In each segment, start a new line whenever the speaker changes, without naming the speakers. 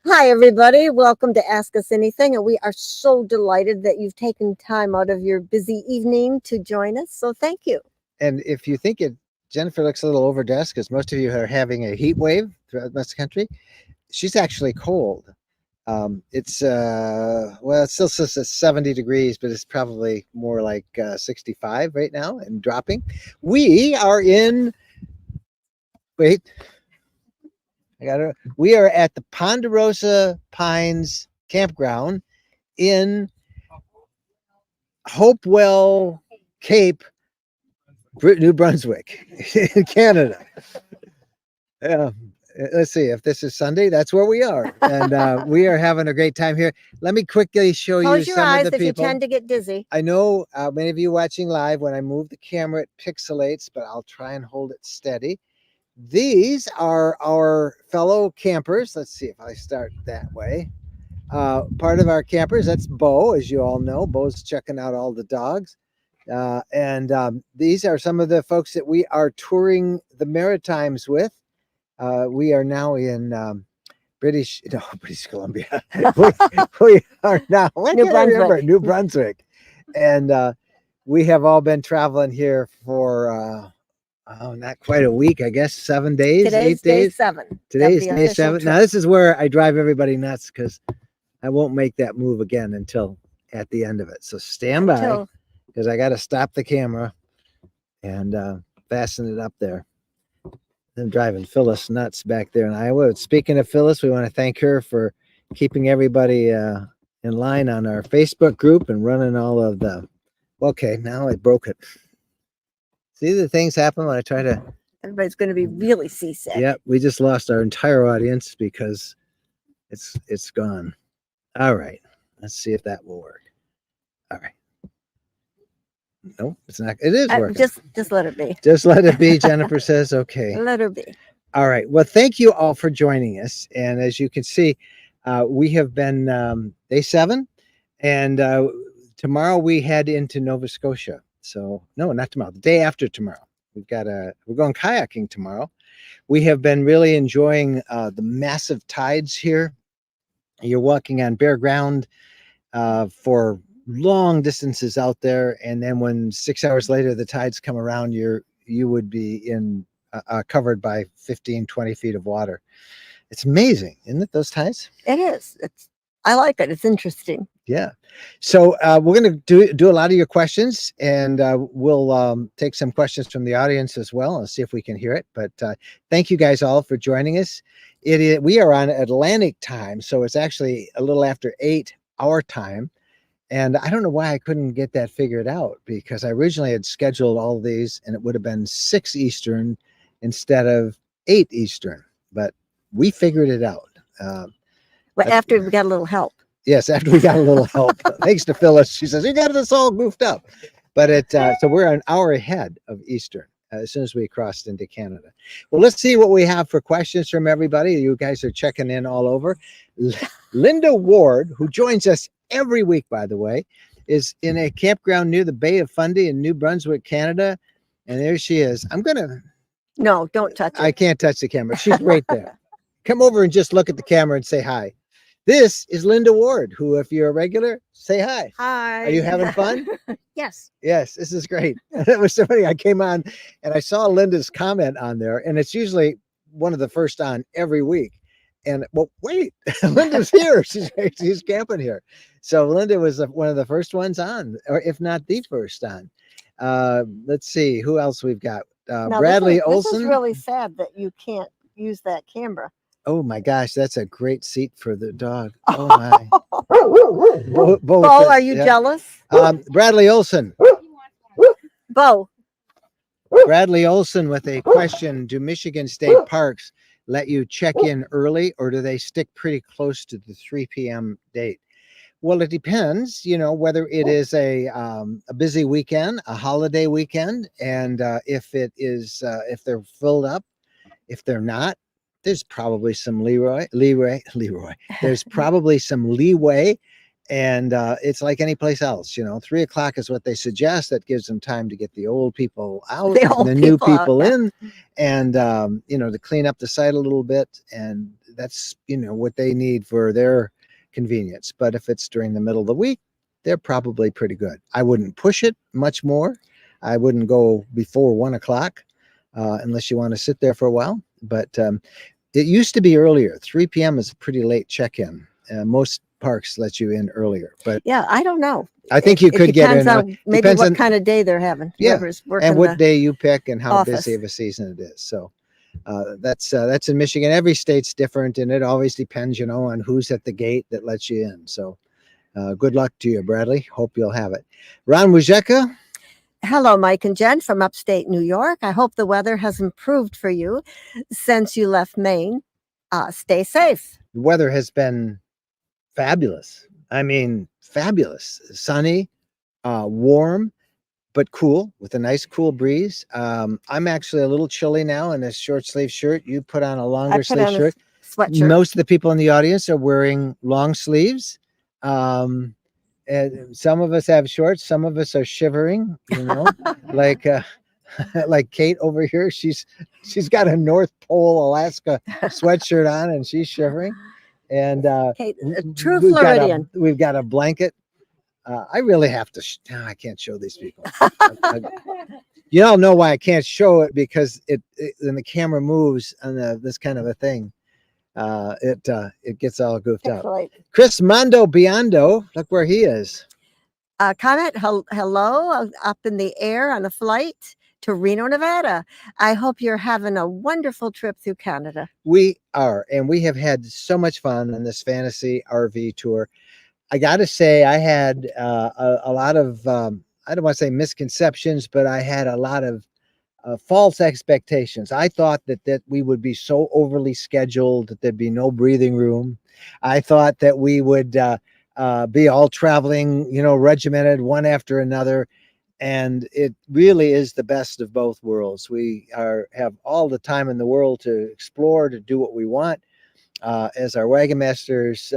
Hi, everybody. Welcome to Ask Us Anything. And we are so delighted that you've taken time out of your busy evening to join us. So thank you.
And if you think Jennifer looks a little overdressed because most of you are having a heat wave throughout most of the country, she's actually cold. It's it still says it's 70 degrees, but it's probably more like 65 right now and dropping. We are in. Wait, we are at the Ponderosa Pines campground in Hopewell Cape, New Brunswick, in Canada. Yeah. Let's see if this is Sunday. That's where we are, and we are having a great time here. Let me quickly show you some of the people.
Close your eyes if you tend to get dizzy.
I know many of you watching live. When I move the camera, it pixelates, but I'll try and hold it steady. These are our fellow campers. Let's see if I start that way. Part of our campers. That's Bo, as you all know. Bo's checking out all the dogs. These are some of the folks that we are touring the Maritimes with. We are now in British Columbia. we are now New Brunswick, and we have all been traveling here for not quite a week, I guess. 7 days.
Today's
8 days.
Day 7.
Today's day 7. Now this is where I drive everybody nuts because I won't make that move again until at the end of it. So stand by because I got to stop the camera and fasten it up there. I'm driving Phyllis nuts back there in Iowa. Speaking of Phyllis, we want to thank her for keeping everybody in line on our Facebook group and running all of the. Okay, now I broke it. See, the things happen when I try to.
Everybody's going to be really seasick.
Yep, we just lost our entire audience because it's gone. All right, let's see if that will work. All right. No, it's not. It is working.
Just let it be.
Just let it be. Jennifer says, okay.
Let her be.
All right. Well, thank you all for joining us. And as you can see, we have been day 7, and tomorrow we head into Nova Scotia. So no, not tomorrow. The day after tomorrow, we're going kayaking tomorrow. We have been really enjoying the massive tides here. You're walking on bare ground for long distances out there, and then when 6 hours later the tides come around, you would be in covered by 15-20 feet of water. It's amazing, isn't it, those tides?
It is. I like it. It's interesting.
Yeah. So we're going to do a lot of your questions, and we'll take some questions from the audience as well and see if we can hear it. But thank you guys all for joining us. We are on Atlantic time, so it's actually a little after 8 our time. And I don't know why I couldn't get that figured out, because I originally had scheduled all these and it would have been 6 Eastern instead of 8 Eastern, but we figured it out.
Well, after we got a little help.
Yes, after we got a little help. Thanks to Phyllis. She says, you got us all goofed up. But so we're an hour ahead of Eastern as soon as we crossed into Canada. Well, let's see what we have for questions from everybody. You guys are checking in all over. Linda Ward, who joins us every week, by the way, is in a campground near the Bay of Fundy in New Brunswick, Canada. And there she is.
No, don't touch it.
I can't touch the camera. She's right there. Come over and just look at the camera and say hi. This is Linda Ward, who, if you're a regular, say hi.
Hi.
Are you having fun?
Yes.
Yes, this is great. It was so funny. I came on and I saw Linda's comment on there, and it's usually one of the first on every week. And well, wait, Linda's here. She's camping here. So Linda was one of the first ones on, or if not the first on. Let's see who else we've got. Bradley Olson.
This is really sad that you can't use that camera.
Oh my gosh, that's a great seat for the dog. Oh my. Bo,
are you jealous?
Bradley Olson.
Bo.
Bradley Olson with a question. Do Michigan State parks let you check in early, or do they stick pretty close to the 3 p.m. date? Well, it depends, whether it is a busy weekend, a holiday weekend, and if they're filled up. If they're not, there's probably some leeway. There's probably some leeway, and it's like any place else. 3 o'clock is what they suggest. That gives them time to get the old people out, the new people in, and to clean up the site a little bit. And that's, what they need for their convenience. But if it's during the middle of the week, they're probably pretty good. I wouldn't push it much more. I wouldn't go before 1 o'clock unless you want to sit there for a while. But it used to be earlier. 3 p.m. is a pretty late check-in. Most parks let you in earlier, but
Yeah, I don't know.
I think you could get in.
Depends on maybe
depends
what
on,
kind of day they're having.
Yeah,
Whoever's working
and what
the
day you pick and how busy
office.
of a season it is. So that's in Michigan. Every state's different, and it always depends, on who's at the gate that lets you in. So good luck to you, Bradley. Hope you'll have it. Ron Wujeka.
Hello, Mike and Jen from upstate New York. I hope the weather has improved for you since you left Maine. Stay safe.
The weather has been fabulous. I mean, fabulous. Sunny, warm, but cool, with a nice cool breeze. I'm actually a little chilly now in a short sleeve shirt. You put on a longer sleeve shirt.
Sweatshirt.
Most of the people in the audience are wearing long sleeves. And some of us have shorts. Some of us are shivering, like like Kate over here. She's got a North Pole Alaska sweatshirt on, and she's shivering. And
Kate, a true Floridian.
We've got a blanket. I really have to. I can't show these people. You all know why I can't show it, because when the camera moves on this kind of a thing, it gets all goofed up.
Right.
Chris Mondo Biondo, look where he is.
Comment, hello, up in the air on a flight to Reno, Nevada. I hope you're having a wonderful trip through Canada.
We are, and we have had so much fun on this fantasy RV tour. I got to say, I had a lot of, I don't want to say misconceptions, but I had a lot of false expectations. I thought that we would be so overly scheduled that there'd be no breathing room. I thought that we would be all traveling, regimented one after another. And it really is the best of both worlds. We have all the time in the world to explore, to do what we want. As our wagon masters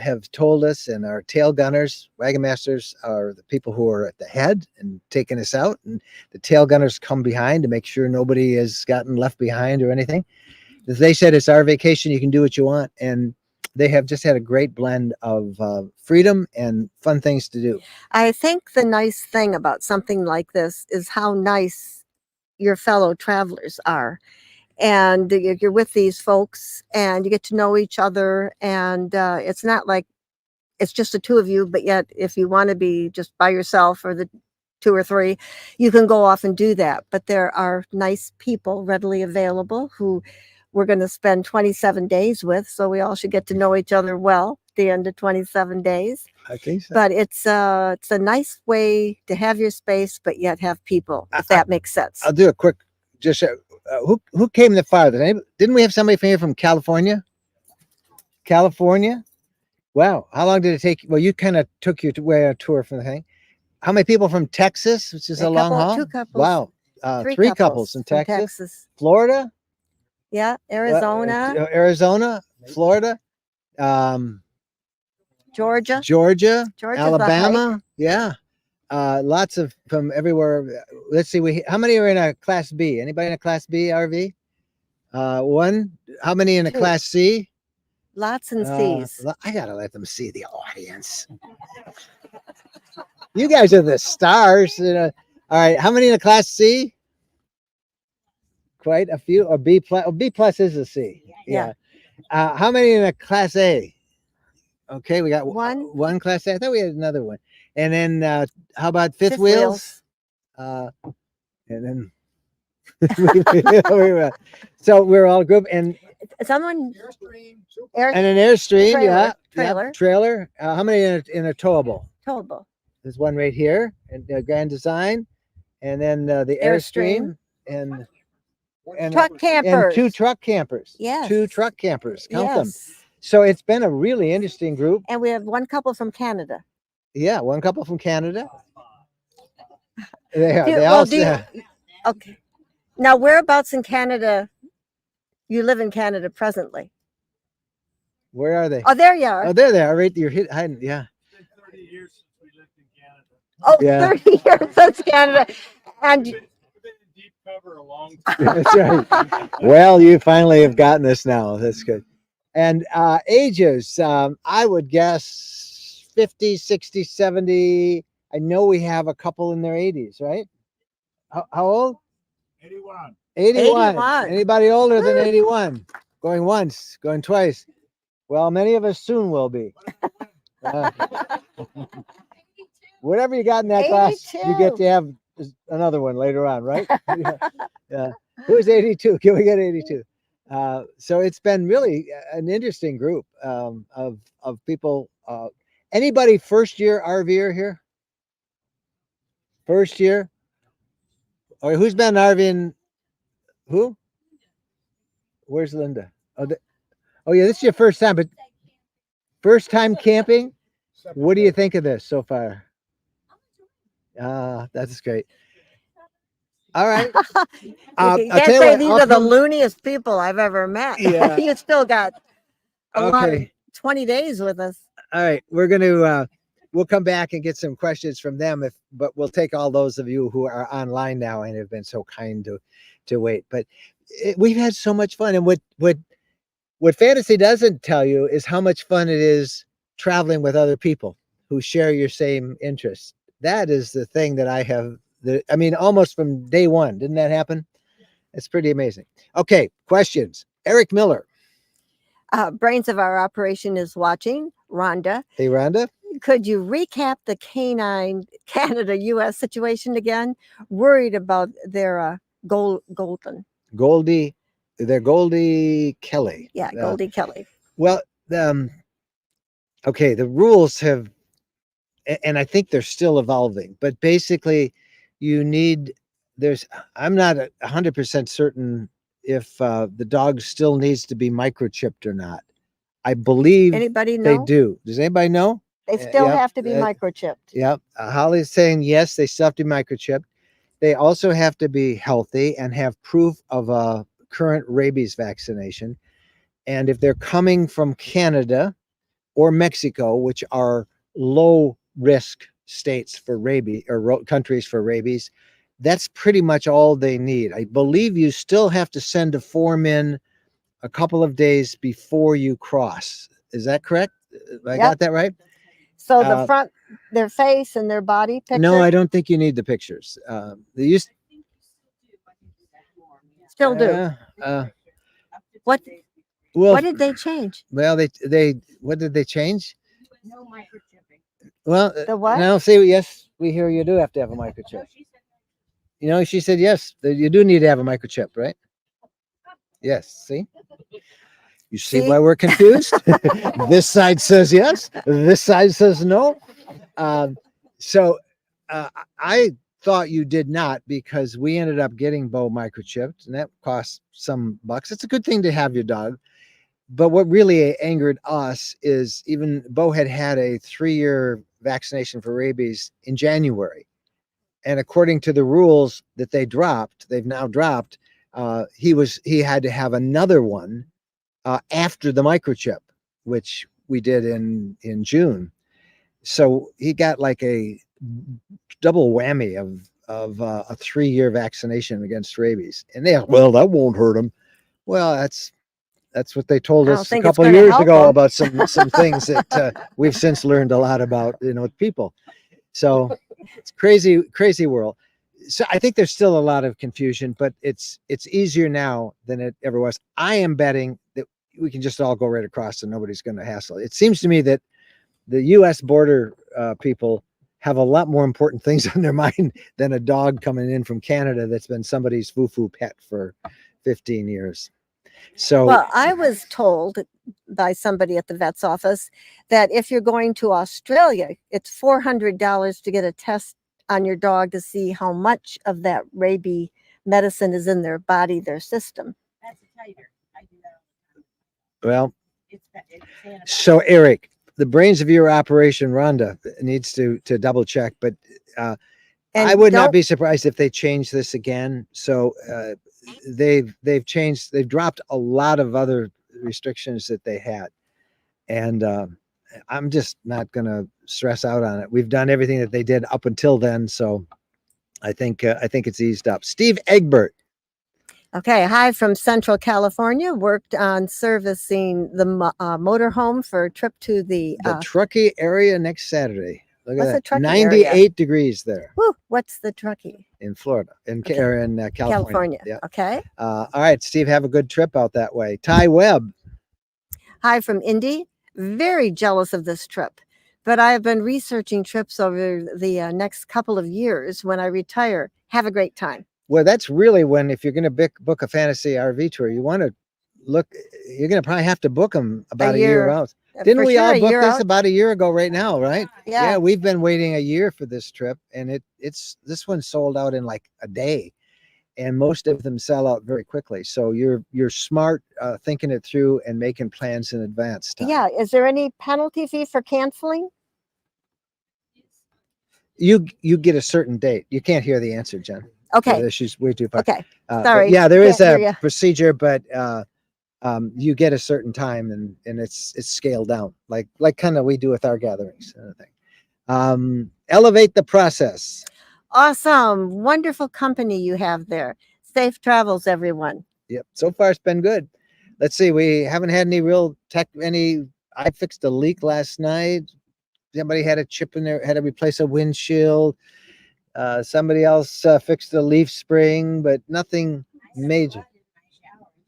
have told us, and our tail gunners, wagon masters are the people who are at the head and taking us out, and the tail gunners come behind to make sure nobody has gotten left behind or anything. As they said, it's our vacation. You can do what you want. And they have just had a great blend of freedom and fun things to do.
I think the nice thing about something like this is how nice your fellow travelers are. And you're with these folks and you get to know each other, and it's not like it's just the two of you, but yet if you want to be just by yourself, or the 2 or 3, you can go off and do that. But there are nice people readily available who we're going to spend 27 days with, so we all should get to know each other well at the end of 27 days.
I think so.
But it's a nice way to have your space, but yet have people, if that makes sense.
I'll do a quick, just who came the farthest? Didn't we have somebody from here from California? California? Wow. How long did it take? Well, you kind of took your tour from the thing. How many people from Texas, which is a long haul?
2 couples.
Wow. 3 couples from Texas. Florida?
Yeah. Arizona.
Arizona, Florida,
Georgia.
Georgia's
Alabama.
Yeah. Lots of from everywhere. Let's see. How many are in a Class B? Anybody in a Class B RV? 1. How many in a
2.
Class C?
Lots in C's.
I gotta let them see the audience. You guys are the stars. All right. How many in a Class C? Quite a few. Or B plus. Oh, B plus is a C.
Yeah.
How many in a Class A? Okay, we got
1.
1 Class A. I thought we had another one. And then how about fifth wheels? And then so we're all a group, and
someone
and an Airstream,
trailer.
How many in a towable?
Towable.
There's one right here, and Grand Design, and then the Airstream, and
truck campers,
and 2 truck campers.
Yes.
2 truck campers. Count them. So it's been a really interesting group.
And we have 1 couple from Canada.
Yeah, 1 couple from Canada.
Okay. Now, whereabouts in Canada? You live in Canada presently.
Where are they?
Oh, there you are.
Oh, there they are. Right, you're hiding. Yeah.
It's been 30 years since we lived in Canada.
Oh, yeah. 30 years since Canada. And
we've been in deep cover a long time.
That's right. Well, you finally have gotten this now. That's good. And ages, I would guess 50, 60, 70. I know we have a couple in their 80s, right? How old?
81.
81.
81.
Anybody older than
Woo.
81? Going once, going twice. Well, many of us soon will be. Uh, whatever you got in that glass, you get
82.
to have another one later on, right? Yeah. Who's 82? Can we get 82? So it's been really an interesting group of people. Anybody first year RVer here? First year? Or who's been RVing? Who? Where's Linda? Oh yeah, this is your first time, but first time camping. What do you think of this so far? That's great. All right.
You
I'll
can't
tell you
say
what.
these
I'll
are the
come.
looniest people I've ever met.
Yeah.
You still got a lot of
Okay.
20 days with us.
All right. We're gonna. We'll come back and get some questions from them. But we'll take all those of you who are online now and have been so kind to wait. But we've had so much fun, and what fantasy doesn't tell you is how much fun it is traveling with other people who share your same interests. That is the thing that I have. I mean, almost from day one, didn't that happen? It's pretty amazing. Okay, questions. Eric Miller.
Brains of our operation is watching. Rhonda,
Hey, Rhonda.
could you recap the Canine Canada US situation again? Worried about their golden.
Goldie. They're Goldie Kelly.
Yeah, Goldie Kelly.
Well, okay, the rules have, and I think they're still evolving, but basically you need, I'm not 100% certain if the dog still needs to be microchipped or not. I believe
Anybody
they
know?
do. Does anybody know?
They still
Yep,
have to be microchipped.
Yep. Holly's saying yes, they still have to be microchipped. They also have to be healthy and have proof of a current rabies vaccination. And if they're coming from Canada or Mexico, which are low risk states for rabies or countries for rabies, that's pretty much all they need. I believe you still have to send a form in a couple of days before you cross. Is that correct? I got that right?
So the front, their face and their body picture?
No, I don't think you need the pictures. They used
still do. What
well,
what did they change?
well, they what did they change?
No microchipping.
Well,
The what?
now see, yes, we hear you do have to have a microchip. You know, she said yes, that you do need to have a microchip, right? Yes. See, you see why we're confused. This side says yes, this side says no. So I thought you did not, because we ended up getting Bo microchipped, and that cost some bucks. It's a good thing to have your dog. But what really angered us is even Bo had a 3-year vaccination for rabies in January. And according to the rules that they've now dropped, he had to have another one after the microchip, which we did in June. So he got like a double whammy of a 3-year vaccination against rabies. And well, that won't hurt him. Well, that's what they told us a couple of years ago about some things that we've since learned a lot about, with people. So it's crazy world. So I think there's still a lot of confusion, but it's easier now than it ever was. I am betting that we can just all go right across and nobody's going to hassle. It seems to me that the U.S. border people have a lot more important things on their mind than a dog coming in from Canada that's been somebody's foo-foo pet for 15 years. So,
well, I was told by somebody at the vet's office that if you're going to Australia, it's $400 to get a test on your dog to see how much of that rabies medicine is in their body, their system.
That's a titer. I do that.
Well,
it's
so Eric, the brains of your operation, Rhonda, needs to double check, but I would not be surprised if they change this again. So they've dropped a lot of other restrictions that they had, and I'm just not going to stress out on it. We've done everything that they did up until then, so I think it's eased up. Steve Egbert.
Okay, hi from Central California. Worked on servicing the motorhome for a trip to the
Truckee area next Saturday. Look
what's
at
the
that.
Truckee
98
area?
degrees there
What's the Truckee?
in Florida,
Okay.
or in California.
California.
Yeah.
Okay.
All right, Steve, have a good trip out that way. Ty Webb.
Hi from Indy. Very jealous of this trip, but I have been researching trips over the next couple of years. When I retire, have a great time.
Well, that's really when, if you're going to book a fantasy RV tour, you want to look, you're going to probably have to book them about a year out. Didn't
For
we
sure,
all
a
book
year
this
out.
about a year ago right now, right?
Yeah.
We've been waiting a year for this trip, and this one sold out in like a day, and most of them sell out very quickly. So you're smart thinking it through and making plans in advance. Ty.
Yeah. Is there any penalty fee for canceling?
You get a certain date. You can't hear the answer, Jen.
Okay.
She's way too far.
Okay.
But
Sorry.
yeah, there is
Can't hear
a
ya.
procedure, but you get a certain time, and it's scaled down, like kind of we do with our gatherings kind of thing. Elevate the process.
Awesome. Wonderful company you have there. Safe travels, everyone.
Yep. So far, it's been good. Let's see. We haven't had any real I fixed a leak last night. Somebody had a chip in there, had to replace a windshield. Somebody else fixed a leaf spring, but nothing major.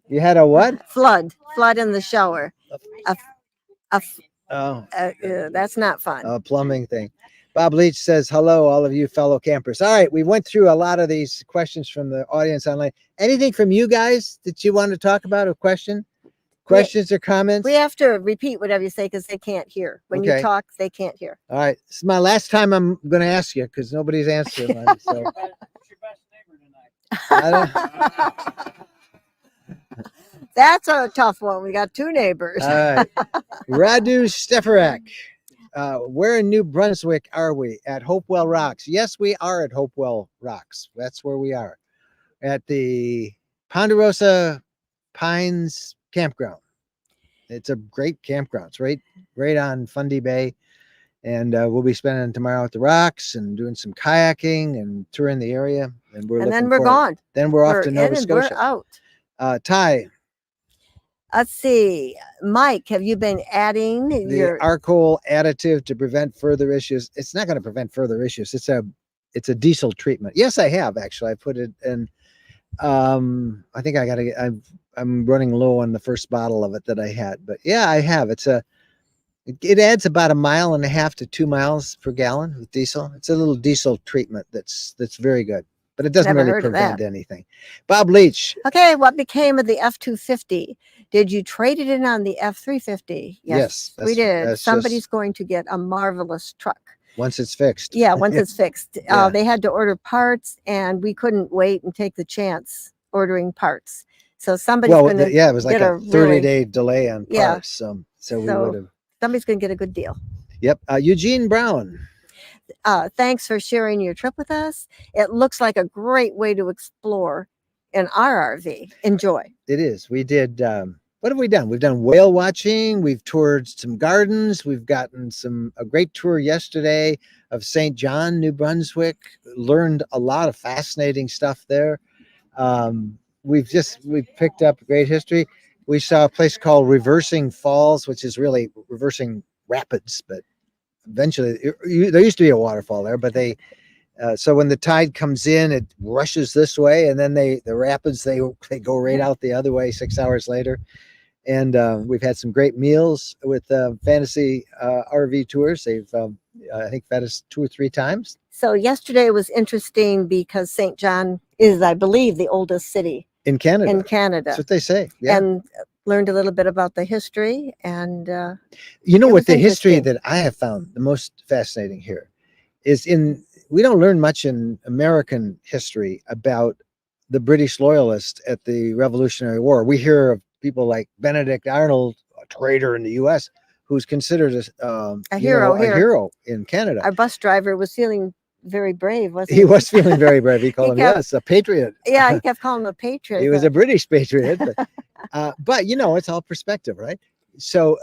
You had a what?
Flood in the shower.
Oh,
That's not fun.
a plumbing thing. Bob Leach says, hello, all of you fellow campers. All right, we went through a lot of these questions from the audience online. Anything from you guys that you want to talk about? A question? Questions or comments?
We have to repeat whatever you say because they can't hear. When you
Okay.
talk, they can't hear.
All right. This is my last time I'm going to ask you because nobody's answering. Mine, so
Who's your best neighbor tonight?
I don't,
That's a tough one. We got two neighbors.
all right. Radu Stefarak. Where in New Brunswick are we? At Hopewell Rocks. Yes, we are at Hopewell Rocks. That's where we are. At the Ponderosa Pines Campground. It's a great campground. It's right on Fundy Bay. And we'll be spending tomorrow at the rocks and doing some kayaking and touring the area. And
then we're gone.
Then we're off
We're
to
in
Nova
and
Scotia.
we're out.
Ty,
Let's see. Mike, have you been adding
the
your
Arcol additive to prevent further issues. It's not going to prevent further issues. It's a diesel treatment. Yes, I have actually. I put it in. I think I got to. I'm running low on the first bottle of it that I had, but yeah, I have. It adds about 1.5 miles to 2 miles per gallon with diesel. It's a little diesel treatment that's very good, but it doesn't
Never
really
heard of
prevent
that.
anything. Bob Leach.
Okay, what became of the F-250? Did you trade it in on the F-350?
Yes,
we did.
that's
Somebody's
just-
going to get a marvelous truck.
Once it's fixed.
Yeah, once it's fixed.
Yeah.
They had to order parts, and we couldn't wait and take the chance ordering parts. So somebody's going to
it was like
get
a 30-day delay on
Yeah.
parts. So we
So-
would have.
somebody's going to get a good deal.
Yep. Eugene Brown.
Thanks for sharing your trip with us. It looks like a great way to explore in our RV. Enjoy.
It is. We did. What have we done? We've done whale watching. We've toured some gardens. We've gotten a great tour yesterday of St. John, New Brunswick. Learned a lot of fascinating stuff there. We've picked up great history. We saw a place called Reversing Falls, which is really reversing rapids, but eventually there used to be a waterfall there, but so when the tide comes in, it rushes this way, and then the rapids they go right out the other way 6 hours later. And we've had some great meals with Fantasy RV Tours. They've I think fed us 2 or 3 times.
So yesterday was interesting because St. John is, I believe, the oldest city
In Canada.
Canada.
That's what they say. Yeah.
And learned a little bit about the history. And
You know
it
what
was
the history
interesting.
that I have found the most fascinating here is we don't learn much in American history about the British loyalists at the Revolutionary War. We hear of people like Benedict Arnold, a traitor in the U.S., who's considered a
hero here.
hero in Canada.
our bus driver was feeling very brave, wasn't he?
He was feeling very brave. He called him,
kept-
yes, a patriot.
Yeah, he kept calling him a patriot.
He was a British patriot, but it's all perspective, right? So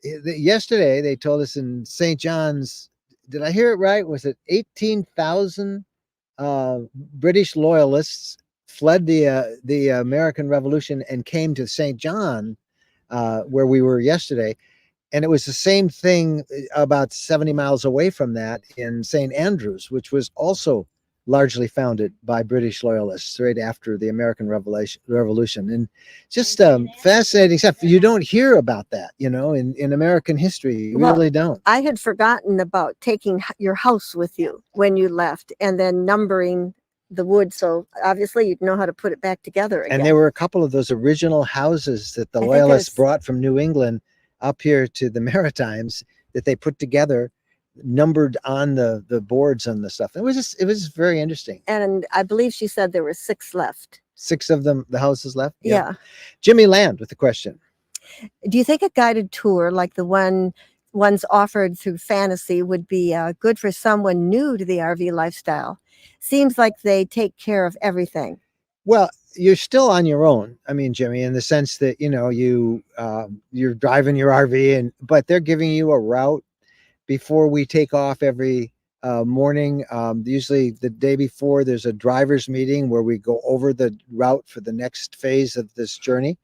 yesterday they told us in St. John's, did I hear it right? Was it 18,000 British loyalists fled the American Revolution and came to St. John, where we were yesterday. And it was the same thing about 70 miles away from that in St. Andrews, which was also largely founded by British loyalists right after the American Revolution. And just fascinating stuff. You don't hear about that, you know, in American history. You
Well,
really don't.
I had forgotten about taking your house with you when you left and then numbering the wood. So obviously you'd know how to put it back together again.
And there were a couple of those original houses that the
I think
loyalists
there's-
brought from New England up here to the Maritimes that they put together, numbered on the boards and the stuff. It was very interesting.
And I believe she said there were 6 left.
6 of them, the houses left.
Yeah.
Jimmy Land with the question.
Do you think a guided tour like the ones offered through Fantasy would be good for someone new to the RV lifestyle? Seems like they take care of everything.
Well, you're still on your own. I mean, Jimmy, in the sense that, you know, you're driving your RV, but they're giving you a route before we take off every morning. Usually the day before, there's a driver's meeting where we go over the route for the next phase of this journey.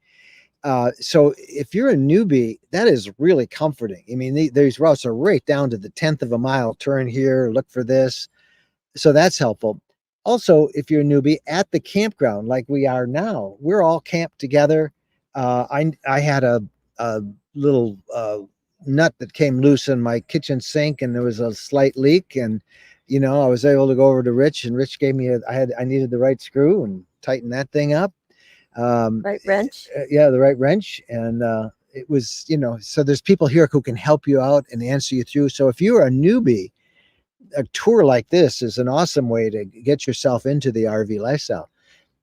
So if you're a newbie, that is really comforting. I mean, these routes are right down to the 10th of a mile. Turn here, look for this. So that's helpful. Also, if you're a newbie at the campground, like we are now, we're all camped together. I had a little nut that came loose in my kitchen sink, and there was a slight leak. And you know, I was able to go over to Rich, and Rich gave me I needed the right screw and tighten that thing up.
Right wrench?
Yeah, the right wrench. And it was, you know, so there's people here who can help you out and answer you through. So if you're a newbie, a tour like this is an awesome way to get yourself into the RV lifestyle.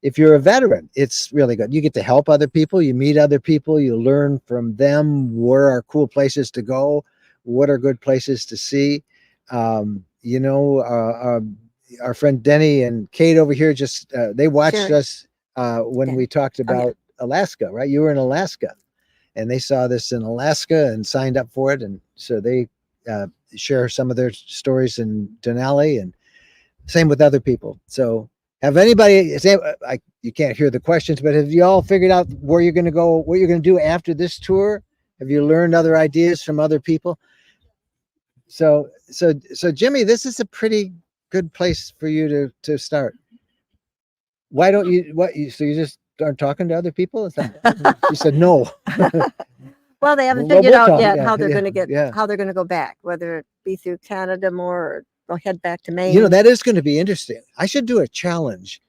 If you're a veteran, it's really good. You get to help other people, you meet other people, you learn from them where are cool places to go, what are good places to see. You know, our friend Denny and Kate over here just they watched
Sure.
us when we talked about Alaska, right? You were in Alaska, and they saw this in Alaska and signed up for it, and so they share some of their stories in Denali, and same with other people. So have anybody you can't hear the questions, but have you all figured out where you're going to go, what you're going to do after this tour? Have you learned other ideas from other people? So Jimmy, this is a pretty good place for you to start. Why don't you so you just aren't talking to other people? Is that you said no?
Well, they haven't
Well,
figured
we'll
out
talk,
yet
yeah,
how they're
yeah,
going to get
yeah.
how they're going to go back, whether it be through Canada more or they'll head back to Maine.
You know, that is going to be interesting. I should do a challenge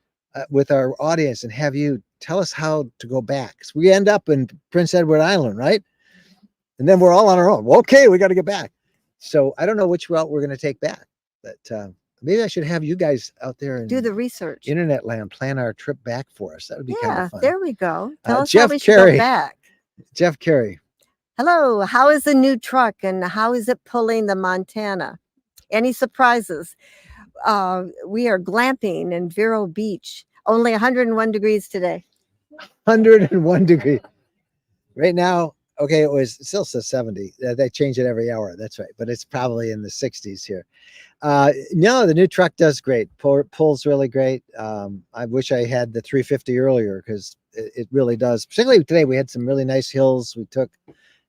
with our audience and have you tell us how to go back. So we end up in Prince Edward Island, right? And then we're all on our own. Well, okay, we got to get back. So I don't know which route we're going to take back, but maybe I should have you guys out there and
do the research.
internet land plan our trip back for us. That would be kind
Yeah,
of fun.
there we go. Tell us
Jeff
how we should
Carey.
go back.
Jeff Carey.
Hello, how is the new truck and how is it pulling the Montana? Any surprises? We are glamping in Vero Beach. Only 101 degrees today.
101 degree. Right now, okay, it still says 70. They change it every hour. That's right. But it's probably in the 60s here. No, the new truck does great. Pulls really great. I wish I had the 350 earlier because it really does. Particularly today, we had some really nice hills we took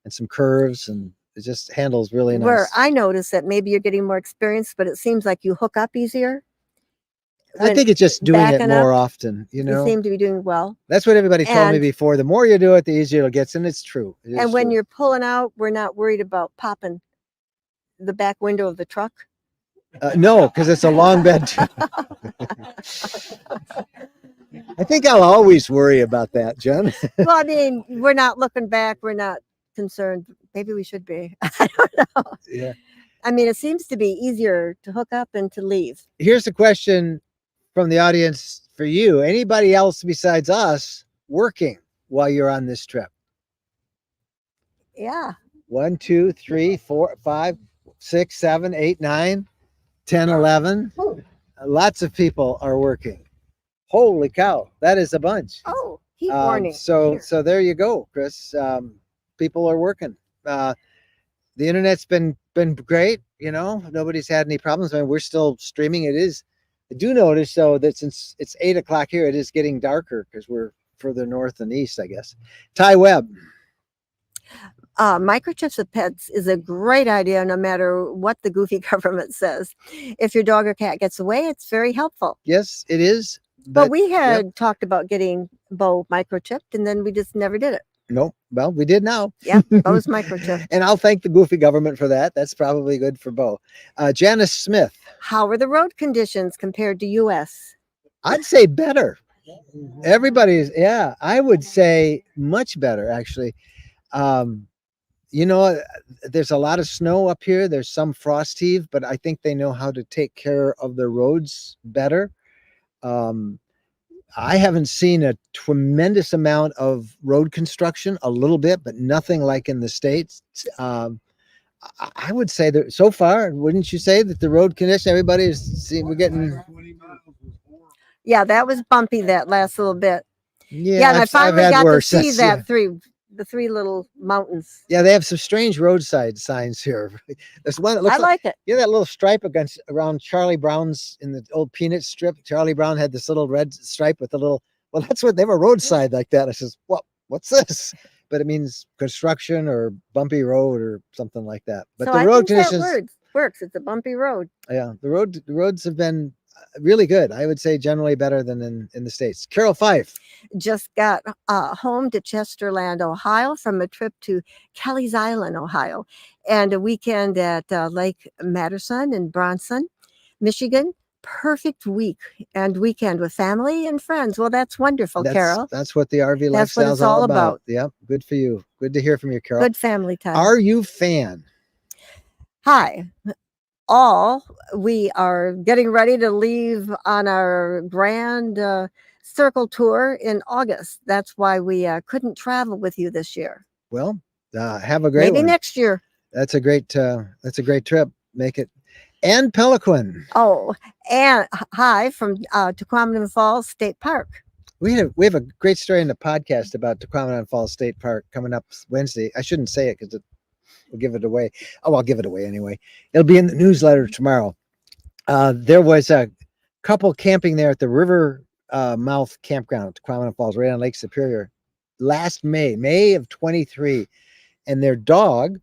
and some curves, and it just handles really nice.
Where I noticed that maybe you're getting more experience, but it seems like you hook up easier.
I think it's just doing it
backing
more
up,
often, you
You
know.
seem to be doing well.
That's what everybody told me
And-
before. The more you do it, the easier it gets, and it's true. It is
And when
true.
you're pulling out, we're not worried about popping the back window of the truck.
No, because it's a long bed. I think I'll always worry about that, Jen.
Well, I mean, we're not looking back. We're not concerned. Maybe we should be. I don't know.
Yeah.
I mean, it seems to be easier to hook up and to leave.
Here's a question from the audience for you. Anybody else besides us working while you're on this trip?
Yeah.
1, 2, 3, 4, 5, 6, 7, 8, 9, 10, 11. Lots of people are working. Holy cow, that is a bunch.
Oh, heat warning.
So there you go, Chris. People are working. The internet's been great. You know, nobody's had any problems. I mean, we're still streaming. It is I do notice though that since it's 8 o'clock here, it is getting darker because we're further north and east, I guess. Ty Webb.
Microchips of pets is a great idea no matter what the goofy government says. If your dog or cat gets away, it's very helpful.
Yes, it is.
But we
yep.
had talked about getting Bo microchipped and then we just never did it.
Nope. Well, we did now.
Yeah, Bo's microchipped.
And I'll thank the goofy government for that. That's probably good for Bo. Janice Smith.
How are the road conditions compared to US?
I'd say better. Everybody's, yeah, I would say much better, actually. You know, there's a lot of snow up here. There's some frost heave, but I think they know how to take care of the roads better. I haven't seen a tremendous amount of road construction, a little bit, but nothing like in the States. I would say that so far, wouldn't you say that the road condition, everybody is seeing, we're getting.
Yeah, that was bumpy that last little bit.
Yeah,
and I
I've
finally
had
got
worse.
to see
That's-
the three little mountains.
Yeah, they have some strange roadside signs here. There's one that looks
I like it.
you know that little stripe around Charlie Brown's in the old Peanut strip. Charlie Brown had this little red stripe with a little. Well, that's what they have a roadside like that. I says, what's this? But it means construction or bumpy road or something like that. But
So
the
I
road
think that
conditions,
works. It's a bumpy road.
yeah, the roads have been really good. I would say generally better than in the States. Carol Fife.
Just got home to Chesterland, Ohio from a trip to Kelly's Island, Ohio, and a weekend at Lake Matterson in Bronson, Michigan. Perfect weekend with family and friends. Well, that's wonderful, Carol.
That's what the RV
That's what
lifestyle
it's
is all
all
about.
about.
Yep, good for you. Good to hear from you, Carol.
Good family time.
Are you fan?
Hi, all. We are getting ready to leave on our grand circle tour in August. That's why we couldn't travel with you this year.
Well, have a great
Maybe
one.
next year.
That's a great trip. Make it. And Pelican.
Oh, and hi from Tequamanon Falls State Park.
We have a great story in the podcast about Tequamanon Falls State Park coming up Wednesday. I shouldn't say it because we'll give it away. Oh, I'll give it away anyway. It'll be in the newsletter tomorrow. There was a couple camping there at the river mouth campground at Tequamanon Falls, right on Lake Superior, last May of 23, and their dog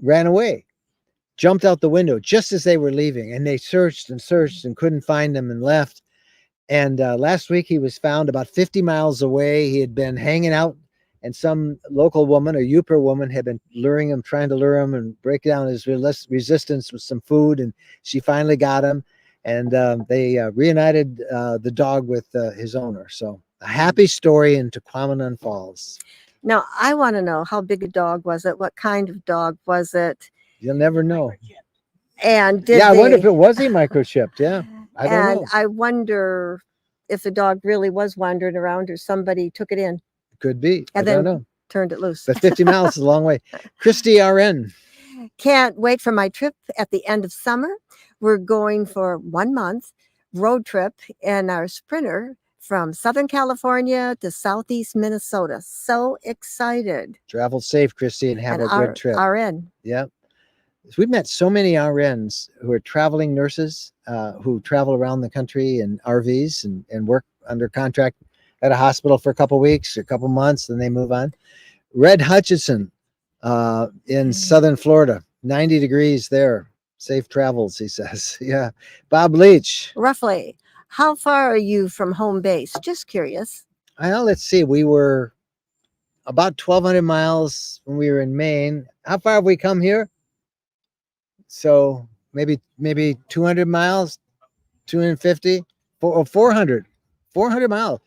ran away. Jumped out the window just as they were leaving, and they searched and couldn't find him and left. And last week he was found about 50 miles away. He had been hanging out, and some local woman, a Yooper woman, had been luring him, trying to lure him and break down his resistance with some food. And she finally got him, and they reunited the dog with his owner. So a happy story in Tequamanon Falls.
Now, I want to know, how big a dog was it? What kind of dog was it?
You'll never know.
And
I wonder if it was he microchipped. Yeah, I don't know.
I wonder if the dog really was wandering around or somebody took it in,
Could be.
and
I don't
then
know.
turned it loose.
But 50 miles is a long way. Christy RN.
Can't wait for my trip at the end of summer. We're going for 1 month road trip in our Sprinter from Southern California to Southeast Minnesota. So excited.
Travel safe, Christy, and have
And
a good trip.
RN.
Yeah. We've met so many RNs who are traveling nurses who travel around the country in RVs and work under contract at a hospital for a couple weeks, a couple months, then they move on. Red Hutchison in Southern Florida, 90 degrees there. Safe travels, he says. Yeah. Bob Leach.
Roughly, how far are you from home base? Just curious.
Well, let's see. We were about 1,200 miles when we were in Maine. How far have we come here? So maybe 200 miles, 250, 400 miles.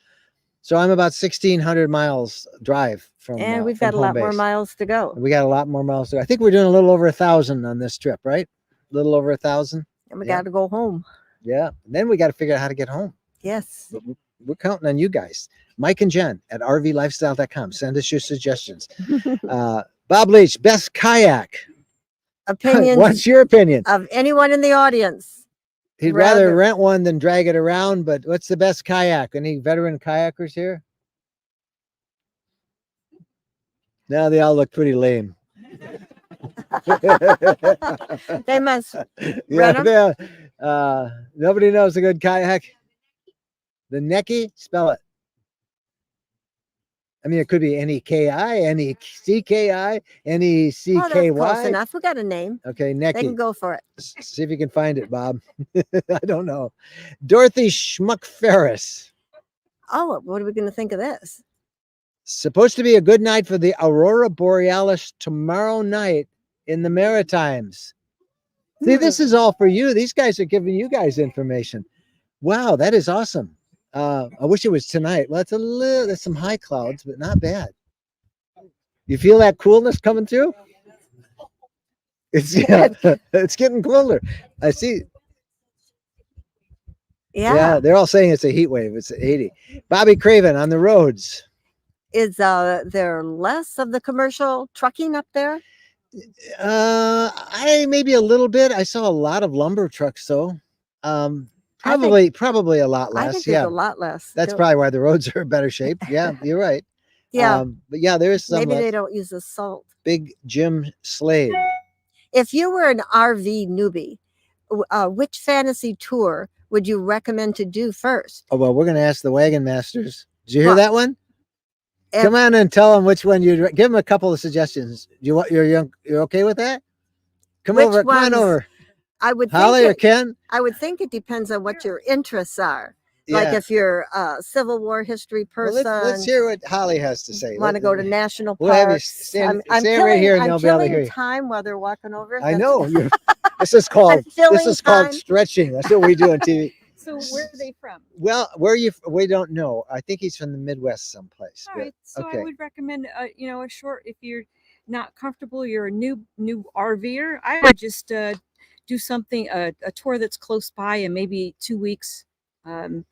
So I'm about 1,600 miles drive from.
And we've
from
got a lot
home
more
base.
miles to go.
We got a lot more miles to go. I think we're doing a little over 1,000 on this trip, right? A little over 1,000.
And we
Yeah.
got to go home.
Yeah. And then we got to figure out how to get home.
Yes.
But we're counting on you guys. Mike and Jen at rvlifestyle.com. Send us your suggestions. Bob Leach, best kayak.
Opinions
What's your opinion?
of anyone in the audience.
He'd rather
rather-
rent one than drag it around, but what's the best kayak? Any veteran kayakers here? No, they all look pretty lame.
They must.
Yeah,
Rent 'em?
Nobody knows a good kayak. The Necky, spell it. I mean, it could be N-E-K-I, N-E-C-K-I,
Oh, that's close
N-E-C-K-Y.
enough. We got a name.
Okay,
They can
Necky.
go for it.
See if you can find it, Bob. I don't know. Dorothy Schmuck Ferris.
Oh, what are we going to think of this?
Supposed to be a good night for the Aurora Borealis tomorrow night in the Maritimes. See, this is all for you. These guys are giving you guys information. Wow, that is awesome. I wish it was tonight. Well, there's some high clouds, but not bad. You feel that coolness coming through? It's it's getting cooler. I see. Yeah, they're all saying it's a heat wave. It's 80. Bobby Craven on the roads.
Is there less of the commercial trucking up there?
I maybe a little bit. I saw a lot of lumber trucks though. Probably a lot
I
less.
think
Yeah,
there's a lot less.
that's probably why the roads are in better shape. Yeah, you're right.
Yeah,
But yeah, there is some
maybe
less.
they don't use the salt.
Big Jim Slade.
If you were an RV newbie, which fantasy tour would you recommend to do first?
Oh well, we're gonna ask the wagon masters. Did you hear
Well,
that one?
if-
Come on and tell them which one you give them a couple of suggestions. You're okay with that? Come
Which
over. Come on
ones?
over.
I would
Holly or
think
Ken?
I would think it depends on what your interests are.
Yeah.
Like if you're a Civil War history
Well,
person,
let's hear what Holly has to say.
want to go to national
We'll have you
parks.
stand
I'm
right here and
I'm
they'll be able to
killing
hear you.
time while they're walking over.
I
That's-
know. This is called
filling time.
stretching. That's what we do on TV.
So where are they from?
Well, where are you? We don't know. I think he's from the Midwest someplace.
All
but-
right, so
okay.
I would recommend, a short. If you're not comfortable, you're a new RVer. I would just do something a tour that's close by, and maybe 2 weeks in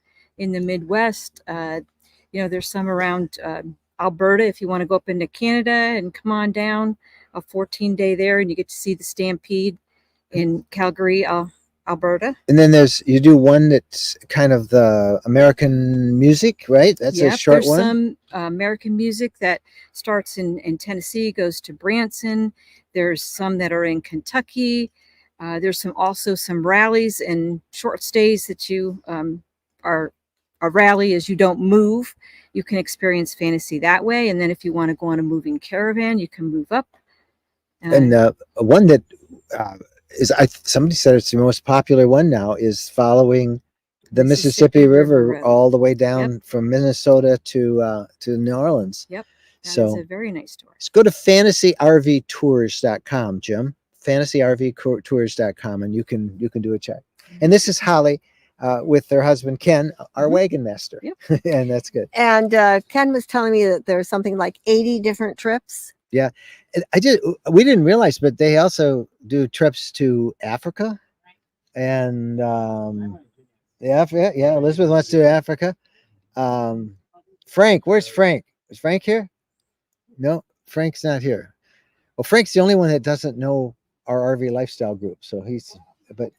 the Midwest. There's some around Alberta. If you want to go up into Canada and come on down, a 14-day there, and you get to see the Stampede in Calgary, Alberta.
And then you do one that's kind of the American music, right? That's a short
there's
one.
some American music that starts in Tennessee, goes to Branson. There's some that are in Kentucky. There's also some rallies and short stays that you are a rally is you don't move. You can experience fantasy that way. And then if you want to go on a moving caravan, you can move up.
And one that somebody said it's the most popular one now is following the Mississippi River all the way down from Minnesota to New Orleans.
Yep. That
So
is a very nice tour.
let's go to fantasyrvtours.com, Jim. fantasyrvtours.com, and you can do a check. And this is Holly with her husband Ken, our wagon master.
Yep.
And that's good.
And Ken was telling me that there's something like 80 different trips.
Yeah. And we didn't realize, but they also do trips to Africa. And Elizabeth wants to do Africa. Frank, where's Frank? Is Frank here? No, Frank's not here. Well, Frank's the only one that doesn't know our RV lifestyle group. So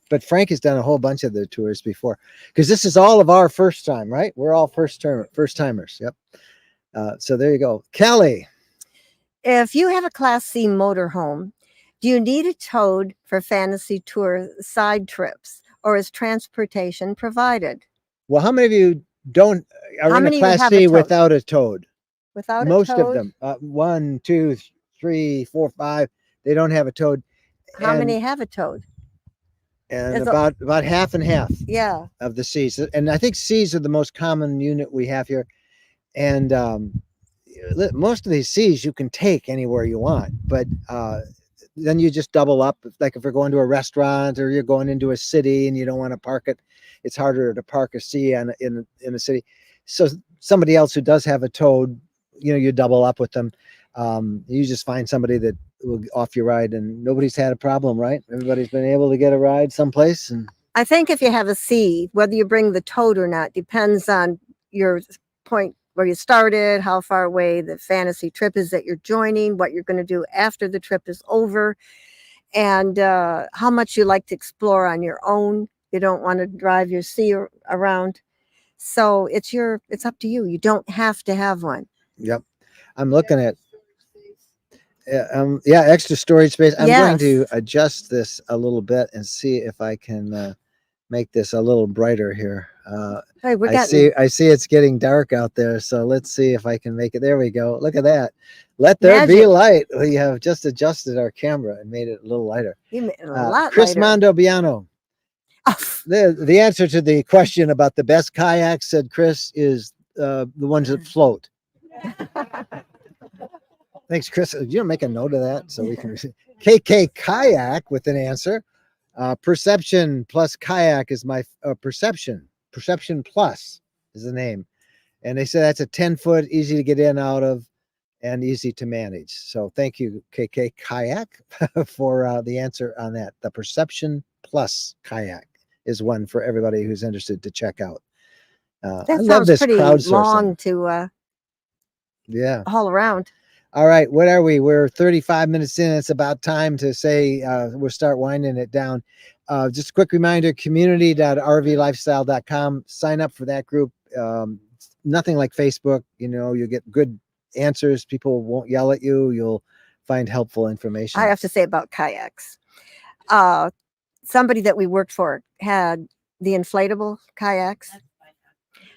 but Frank has done a whole bunch of the tours before, because this is all of our first time, right? We're all first timers. Yep. So there you go. Kelly.
If you have a Class C motorhome, do you need a towed for fantasy tour side trips, or is transportation provided?
Well, how many of you are
How
in
many
a
of you
Class
have a
C
toad?
without a toad?
Without
Most
a
of
towed?
them. 1, 2, 3, 4, 5. They don't have a toad.
How
And-
many have a towed?
And
There's
about half and half
Yeah.
of the C's. And I think C's are the most common unit we have here. And most of these C's you can take anywhere you want, but then you just double up. Like if you're going to a restaurant or you're going into a city and you don't want to park it, it's harder to park a C in a city. So somebody else who does have a towed, you double up with them. You just find somebody that will off your ride, and nobody's had a problem, right? Everybody's been able to get a ride someplace. And
I think if you have a C, whether you bring the towed or not depends on your point where you started, how far away the fantasy trip is that you're joining, what you're going to do after the trip is over, and how much you like to explore on your own. You don't want to drive your C around. So it's up to you. You don't have to have one.
Yep. I'm looking at extra storage space. I'm going to
Yes.
adjust this a little bit and see if I can make this a little brighter here.
Hey, we're
I
getting
see it's getting dark out there. So let's see if I can make it. There we go. Look at that. Let there be
Magic.
light. We have just adjusted our camera and made it a little lighter.
you made it a lot
Chris
lighter.
Mondobiano. The answer to the question about the best kayaks, said Chris, is the ones that float. Thanks, Chris. You make a note of that so we can. KK Kayak with an answer. Perception plus kayak is my perception. Perception plus is the name. And they say that's a 10-foot, easy to get in, out of, and easy to manage. So thank you, KK Kayak, for the answer on that. The Perception Plus Kayak is one for everybody who's interested to check out.
That
I love
sounds
this
pretty
crowdsourcing.
long to
Yeah.
haul around.
All right. What are we? We're 35 minutes in. It's about time to say we'll start winding it down. Just a quick reminder, community.rvlifestyle.com. Sign up for that group. Nothing like Facebook. You know, you get good answers. People won't yell at you. You'll find helpful information.
I have to say about kayaks. Somebody that we worked for had the inflatable kayaks.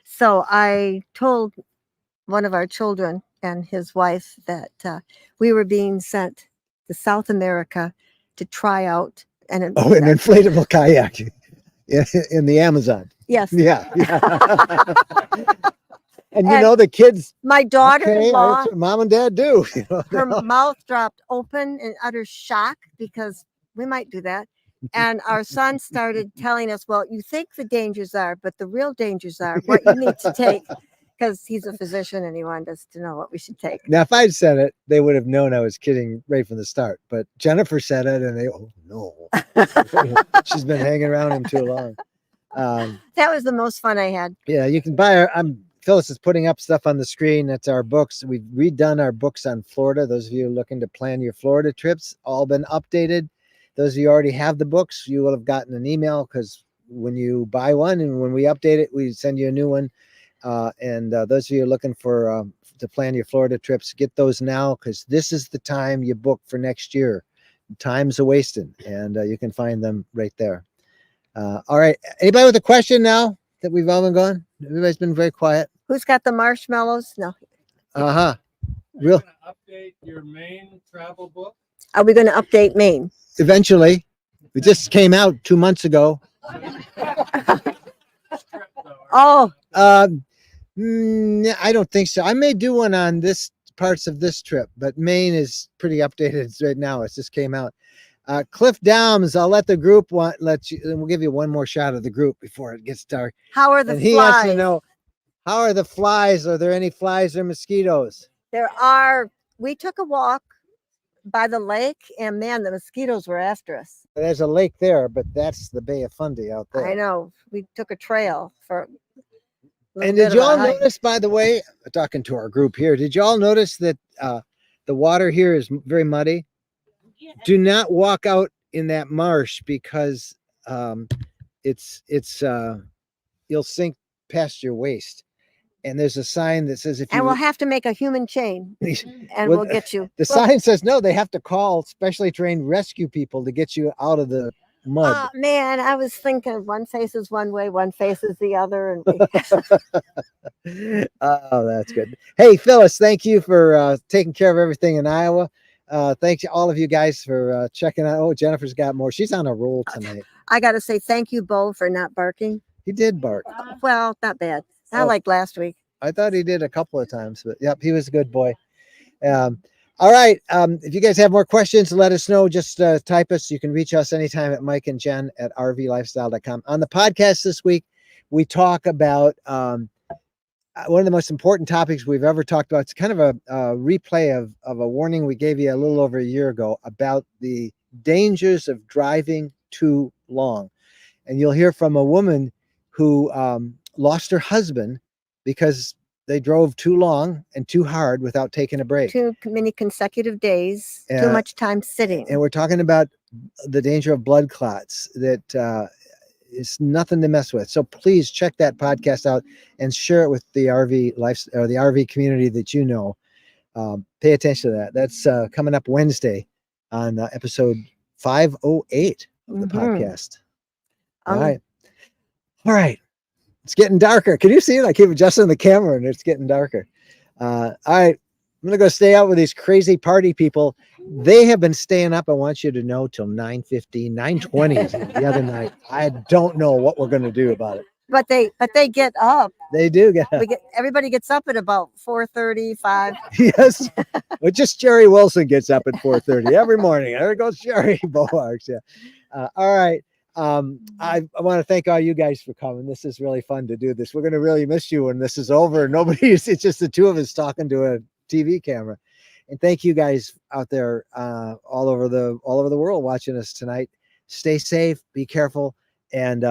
So I told one of our children and his wife that we were being sent to South America to try out an
inflatable kayak in the Amazon.
Yes.
Yeah. And you know, the kids,
my daughter-in-law,
that's what mom and dad do. You know,
her mouth dropped open in utter shock because we might do that. And our son started telling us, well, you think the dangers are, but the real dangers are what you need to take, because he's a physician and he wanted us to know what we should take.
Now, if I'd said it, they would have known I was kidding right from the start. But Jennifer said it, and they, oh no, she's been hanging around him too long.
That was the most fun I had.
Yeah, you can buy our. Phyllis is putting up stuff on the screen. That's our books. We've redone our books on Florida. Those of you looking to plan your Florida trips, all been updated. Those of you already have the books, you will have gotten an email, because when you buy one and when we update it, we send you a new one. And those of you looking for to plan your Florida trips, get those now, because this is the time you book for next year. Time's a wasting, and you can find them right there. All right. Anybody with a question now that we've all been gone? Everybody's been very quiet.
Who's got the marshmallows? No.
Uh-huh.
Real. Update your main travel book.
Are we going to update Maine?
Eventually. It just came out 2 months ago.
Oh.
I don't think so. I may do one on this parts of this trip, but Maine is pretty updated right now. It just came out. Cliff Downs, I'll let the group let you, and we'll give you one more shot of the group before it gets dark.
How are the
and
flies?
He wants to know, how are the flies? Are there any flies or mosquitoes?
There are. We took a walk by the lake, and man, the mosquitoes were after us.
There's a lake there, but that's the Bay of Fundy out there.
I know. We took a trail for.
And did you all notice, by the way, talking to our group here, did you all notice that the water here is very muddy? Yeah. Do not walk out in that marsh, because you'll sink past your waist. And there's a sign that says if you...
And we'll have to make a human chain, and we'll get you.
The sign says no, they have to call specially trained rescue people to get you out of the mud.
Oh, man, I was thinking one faces one way, one faces the other. And
oh, that's good. Hey, Phyllis, thank you for taking care of everything in Iowa. Thank you, all of you guys, for checking out. Oh, Jennifer's got more. She's on a roll tonight.
I got to say thank you, Bo, for not barking.
He did bark.
Well, not bad. Not like last week.
I thought he did a couple of times, but yep, he was a good boy. All right. If you guys have more questions, let us know. Just type us. You can reach us anytime at Mike and Jen at rvlifestyle.com. On the podcast this week, we talk about one of the most important topics we've ever talked about. It's kind of a replay of a warning we gave you a little over a year ago about the dangers of driving too long. And you'll hear from a woman who lost her husband because they drove too long and too hard without taking a break.
Too many consecutive days, too much time sitting.
And we're talking about the danger of blood clots that is nothing to mess with. So please check that podcast out and share it with the RV life or the RV community that you know. Pay attention to that. That's coming up Wednesday on episode 508 of the podcast. All right. All right. It's getting darker. Can you see it? I keep adjusting the camera and it's getting darker. All right. I'm going to go stay out with these crazy party people. They have been staying up, I want you to know, till 9:15, 9:20 the other night. I don't know what we're going to do about it.
But they get up.
They do get up.
Everybody gets up at about 4:35.
Yes. Well, just Jerry Wilson gets up at 4:30 every morning. There goes Jerry Boarks. Yeah. All right. I want to thank all you guys for coming. This is really fun to do this. We're going to really miss you when this is over. It's just the two of us talking to a TV camera. And thank you guys out there all over the world watching us tonight. Stay safe, be careful, and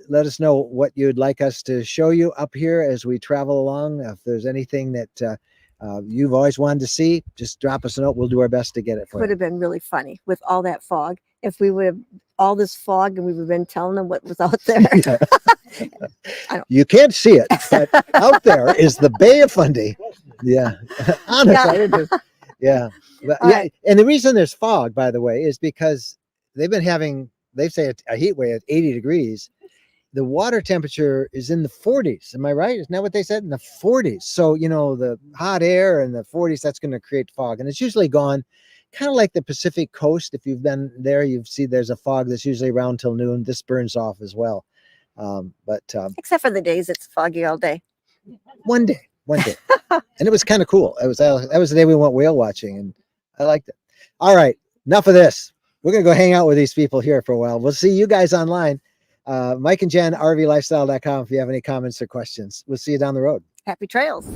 let us know what you'd like us to show you up here as we travel along. If there's anything that you've always wanted to see, just drop us a note. We'll do our best to get it
It
for
would
you.
have been really funny with all that fog. If we would have all this fog and we would have been telling them what was out there.
You can't see it, but out there is the Bay of Fundy. Yeah. Honestly, yeah. But, yeah.
Right.
And the reason there's fog, by the way, is because they've been having, they say a heat wave at 80 degrees. The water temperature is in the 40s. Am I right? Isn't that what they said? In the 40s. So, the hot air in the 40s, that's going to create fog. And it's usually gone kind of like the Pacific coast. If you've been there, you've seen there's a fog that's usually around till noon. This burns off as well.
Except for the days it's foggy all day.
One day. And it was kind of cool. That was the day we went whale watching, and I liked it. All right. Enough of this. We're going to go hang out with these people here for a while. We'll see you guys online. Mike and Jen, RVlifestyle.com if you have any comments or questions. We'll see you down the road.
Happy trails.